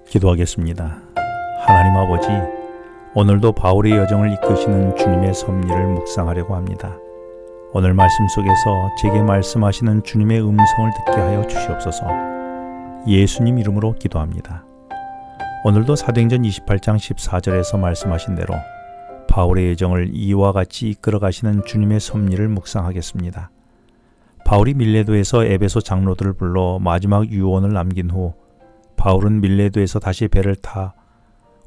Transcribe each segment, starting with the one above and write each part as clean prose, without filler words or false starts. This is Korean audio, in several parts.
기도하겠습니다. 하나님 아버지, 오늘도 바울의 여정을 이끄시는 주님의 섭리를 묵상하려고 합니다. 오늘 말씀 속에서 제게 말씀하시는 주님의 음성을 듣게 하여 주시옵소서. 예수님 이름으로 기도합니다. 오늘도 사도행전 28장 14절에서 말씀하신 대로 바울의 여정을 이와 같이 이끌어 가시는 주님의 섭리를 묵상하겠습니다. 바울이 밀레도에서 에베소 장로들을 불러 마지막 유언을 남긴 후 바울은 밀레도에서 다시 배를 타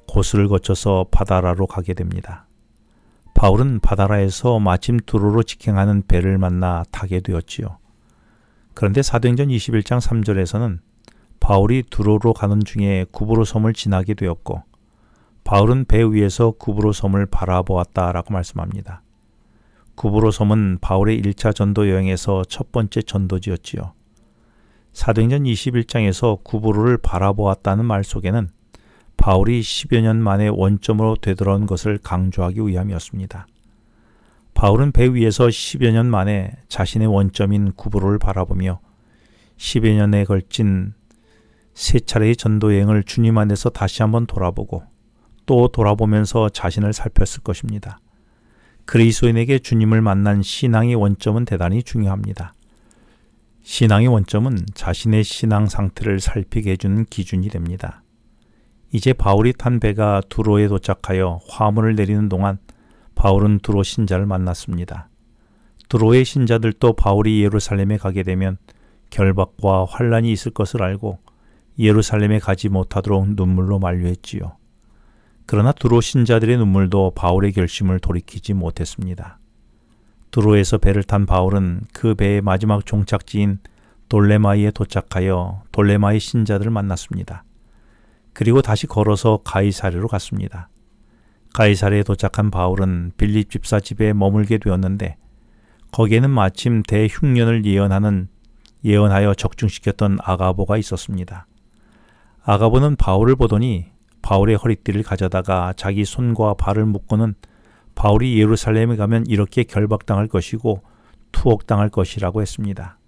고스를 거쳐서 바다라로 가게 됩니다. 바울은 바다라에서 마침 두로로 직행하는 배를 만나 타게 되었지요. 그런데 사도행전 21장 3절에서는 바울이 두로로 가는 중에 구브로 섬을 지나게 되었고 바울은 배 위에서 구브로 섬을 바라보았다라고 말씀합니다. 구브로 섬은 바울의 1차 전도 여행에서 첫 번째 전도지였지요. 사도행전 21장에서 구브로를 바라보았다는 말 속에는 바울이 10여 년 만에 원점으로 되돌아온 것을 강조하기 위함이었습니다. 바울은 배 위에서 10여 년 만에 자신의 원점인 구브로를 바라보며 10여 년에 걸친 세 차례의 전도 여행을 주님 안에서 다시 한번 돌아보고 또 돌아보면서 자신을 살폈을 것입니다. 그리스도인에게 주님을 만난 신앙의 원점은 대단히 중요합니다. 신앙의 원점은 자신의 신앙 상태를 살피게 해주는 기준이 됩니다. 이제 바울이 탄 배가 두로에 도착하여 화물을 내리는 동안 바울은 두로 신자를 만났습니다. 두로의 신자들도 바울이 예루살렘에 가게 되면 결박과 환란이 있을 것을 알고 예루살렘에 가지 못하도록 눈물로 만류했지요. 그러나 두로 신자들의 눈물도 바울의 결심을 돌이키지 못했습니다. 두로에서 배를 탄 바울은 그 배의 마지막 종착지인 돌레마이에 도착하여 돌레마이 신자들을 만났습니다. 그리고 다시 걸어서 가이사랴로 갔습니다. 가이사랴에 도착한 바울은 빌립 집사 집에 머물게 되었는데 거기에는 마침 대흉년을 예언하여 적중시켰던 아가보가 있었습니다. 아가보는 바울을 보더니 바울의 허리띠를 가져다가 자기 손과 발을 묶고는 바울이 예루살렘에 가면 이렇게 결박당할 것이고 투옥당할 것이라고 했습니다.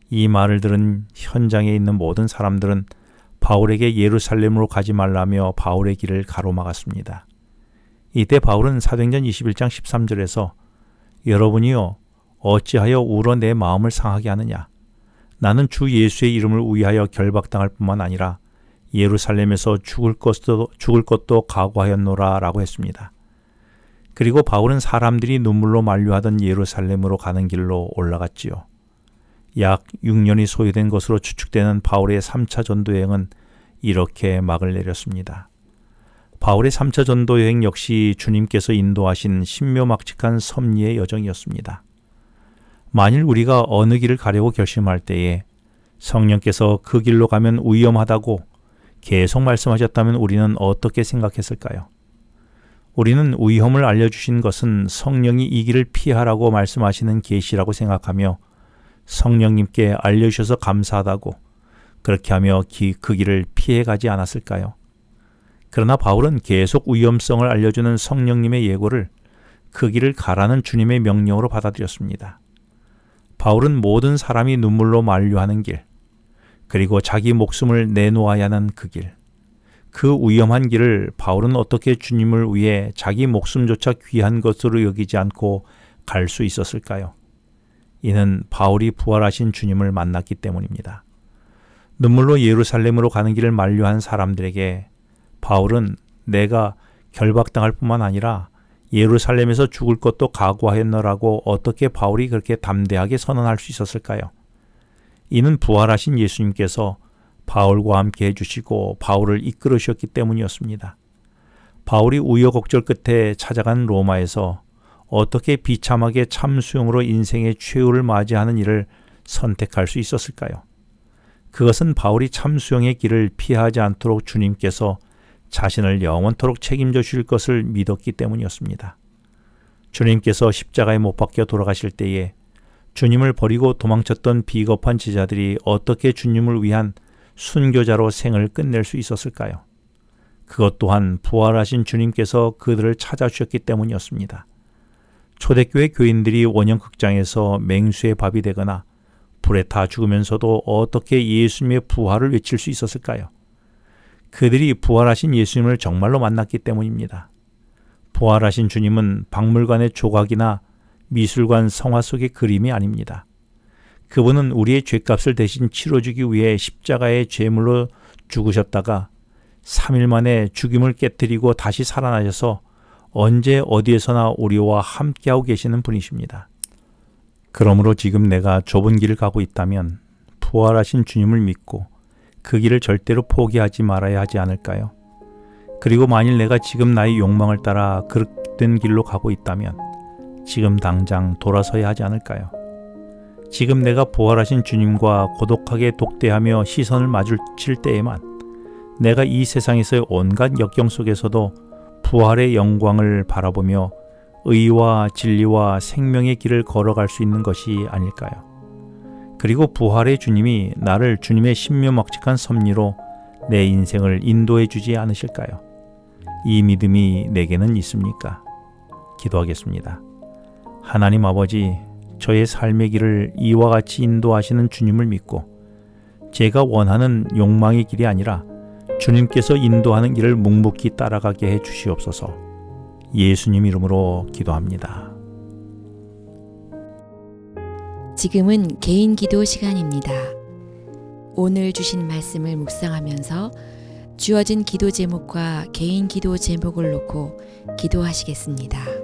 이 말을 들은 현장에 있는 모든 사람들은 바울에게 예루살렘으로 가지 말라며 바울의 길을 가로막았습니다. 이때 바울은 사도행전 21장 13절에서 여러분이요 어찌하여 울어 내 마음을 상하게 하느냐. 나는 주 예수의 이름을 위하여 결박당할 뿐만 아니라 예루살렘에서 죽을 것도 각오하였노라 라고 했습니다. 그리고 바울은 사람들이 눈물로 만류하던 예루살렘으로 가는 길로 올라갔지요. 약 6년이 소요된 것으로 추측되는 바울의 3차 전도 여행은 이렇게 막을 내렸습니다. 바울의 3차 전도 여행 역시 주님께서 인도하신 신묘막측한 섭리의 여정이었습니다. 만일 우리가 어느 길을 가려고 결심할 때에 성령께서 그 길로 가면 위험하다고 계속 말씀하셨다면 우리는 어떻게 생각했을까요? 우리는 위험을 알려주신 것은 성령이 이 길을 피하라고 말씀하시는 계시라고 생각하며 성령님께 알려주셔서 감사하다고 그렇게 하며 그 길을 피해가지 않았을까요? 그러나 바울은 계속 위험성을 알려주는 성령님의 예고를 그 길을 가라는 주님의 명령으로 받아들였습니다. 바울은 모든 사람이 눈물로 만류하는 길, 그리고 자기 목숨을 내놓아야 하는 그 길, 그 위험한 길을 바울은 어떻게 주님을 위해 자기 목숨조차 귀한 것으로 여기지 않고 갈 수 있었을까요? 이는 바울이 부활하신 주님을 만났기 때문입니다. 눈물로 예루살렘으로 가는 길을 만류한 사람들에게 바울은 내가 결박당할 뿐만 아니라 예루살렘에서 죽을 것도 각오하였노라고 어떻게 바울이 그렇게 담대하게 선언할 수 있었을까요? 이는 부활하신 예수님께서 바울과 함께 해주시고 바울을 이끌어 주셨기 때문이었습니다. 바울이 우여곡절 끝에 찾아간 로마에서 어떻게 비참하게 참수용으로 인생의 최후를 맞이하는 일을 선택할 수 있었을까요? 그것은 바울이 참수용의 길을 피하지 않도록 주님께서 자신을 영원토록 책임져 주실 것을 믿었기 때문이었습니다. 주님께서 십자가에 못 박혀 돌아가실 때에 주님을 버리고 도망쳤던 비겁한 제자들이 어떻게 주님을 위한 순교자로 생을 끝낼 수 있었을까요? 그것 또한 부활하신 주님께서 그들을 찾아주셨기 때문이었습니다. 초대교회 교인들이 원형극장에서 맹수의 밥이 되거나 불에 타 죽으면서도 어떻게 예수님의 부활을 외칠 수 있었을까요? 그들이 부활하신 예수님을 정말로 만났기 때문입니다. 부활하신 주님은 박물관의 조각이나 미술관 성화 속의 그림이 아닙니다. 그분은 우리의 죄값을 대신 치러주기 위해 십자가의 제물로 죽으셨다가 3일 만에 죽임을 깨뜨리고 다시 살아나셔서 언제 어디에서나 우리와 함께하고 계시는 분이십니다. 그러므로 지금 내가 좁은 길을 가고 있다면 부활하신 주님을 믿고 그 길을 절대로 포기하지 말아야 하지 않을까요? 그리고 만일 내가 지금 나의 욕망을 따라 그릇된 길로 가고 있다면 지금 당장 돌아서야 하지 않을까요? 지금 내가 부활하신 주님과 고독하게 독대하며 시선을 마주칠 때에만 내가 이 세상에서의 온갖 역경 속에서도 부활의 영광을 바라보며 의와 진리와 생명의 길을 걸어갈 수 있는 것이 아닐까요? 그리고 부활의 주님이 나를 주님의 신묘막측한 섭리로 내 인생을 인도해 주지 않으실까요? 이 믿음이 내게는 있습니까? 기도하겠습니다. 하나님 아버지, 저의 삶의 길을 이와 같이 인도하시는 주님을 믿고 제가 원하는 욕망의 길이 아니라 주님께서 인도하는 길을 묵묵히 따라가게 해 주시옵소서. 예수님 이름으로 기도합니다. 지금은 개인 기도 시간입니다. 오늘 주신 말씀을 묵상하면서 주어진 기도 제목과 개인 기도 제목을 놓고 기도하시겠습니다.